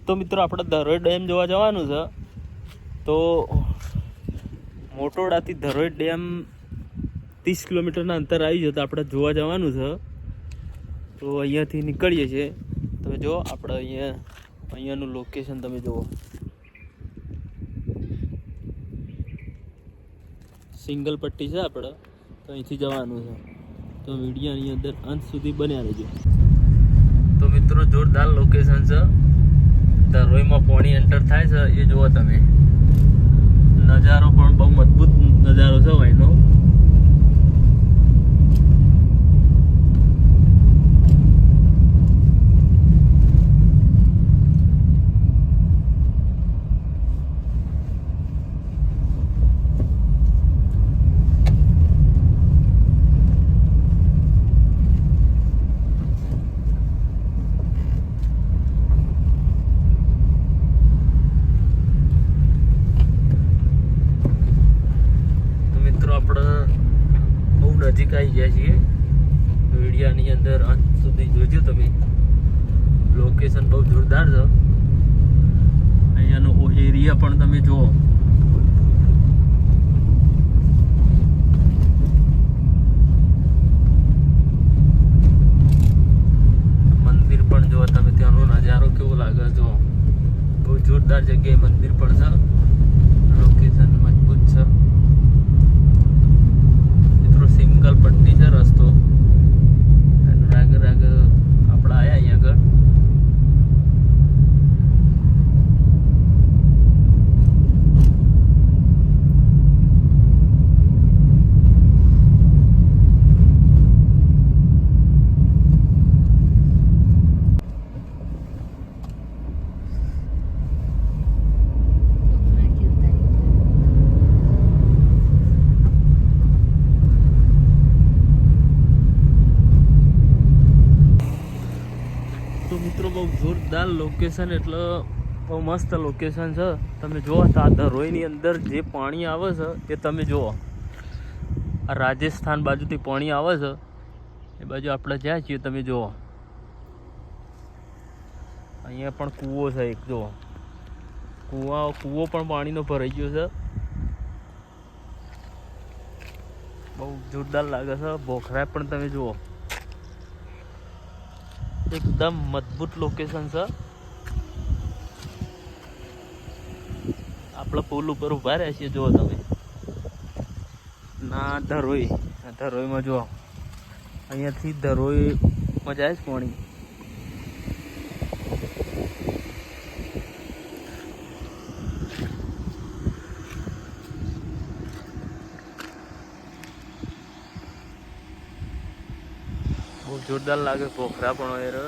તો મિત્રો આપણે ધરોઈ ડેમ જોવા જવાનું છે. તો મોટોડાથી ધરોઈ ડેમ 30 કિલોમીટરના અંતર આવી છે. તો આપણે જોવા જવાનું છે. તો અહીંયાથી નીકળીએ છીએ. તમે જો આપણે અહીંયાનું લોકેશન તમે જુઓ. સિંગલ પટ્ટી છે આપણે, તો અહીંથી જવાનું છે. તો વિડીયોની અંદર અંત સુધી બન્યા રહેજો. તો મિત્રો જોરદાર લોકેશન છે. ધરોઈમાં પાણી એન્ટર થાય છે એ જુઓ તમે. નજારો પણ બહુ મજબૂત નજારો છે અહીંનો. આપણે બહુ નજીક આવી ગયા છીએ. વિડીયાની અંદર અંત સુધી જોજો તમે. લોકેશન બહુ જોરદાર છે. અહીંયાનો એરિયા પણ તમે જુઓ. મંદિર પણ જુઓ તમે. ત્યાંનો નજારો કેવો લાગે જો. બહુ જોરદાર જગ્યાએ મંદિર પણ છે. લોકેશન મજબૂત છે. સિંગલ પટ્ટી છે રસ્તો. રાગ આપણે આવ્યા અહીંયા આગળ. તો મિત્રો બહુ જોરદાર લોકેશન, એટલે બહુ મસ્ત લોકેશન છે. તમે જુઓ તો આ ધરોઈની અંદર જે પાણી આવે છે એ તમે જુઓ. આ રાજસ્થાન બાજુથી પાણી આવે છે એ બાજુ આપણે જ્યાં છીએ તમે જુઓ. અહીંયા પણ કૂવો છે એક જુઓ. કૂવો પણ પાણીનો ભરાઈ ગયો છે. બહુ જોરદાર લાગે છે. બોખરા પણ તમે જુઓ. એકદમ મજબૂત લોકેશન છે. આપણે પુલ ઉપર ઉભા રહ્યા છીએ જુઓ તમે. ના ધરોઈમાં જુઓ. અહીંયાથી ધરોઈમાં જાય છે પાણી. બહુ જોરદાર લાગે. પોખરા પણ હોય.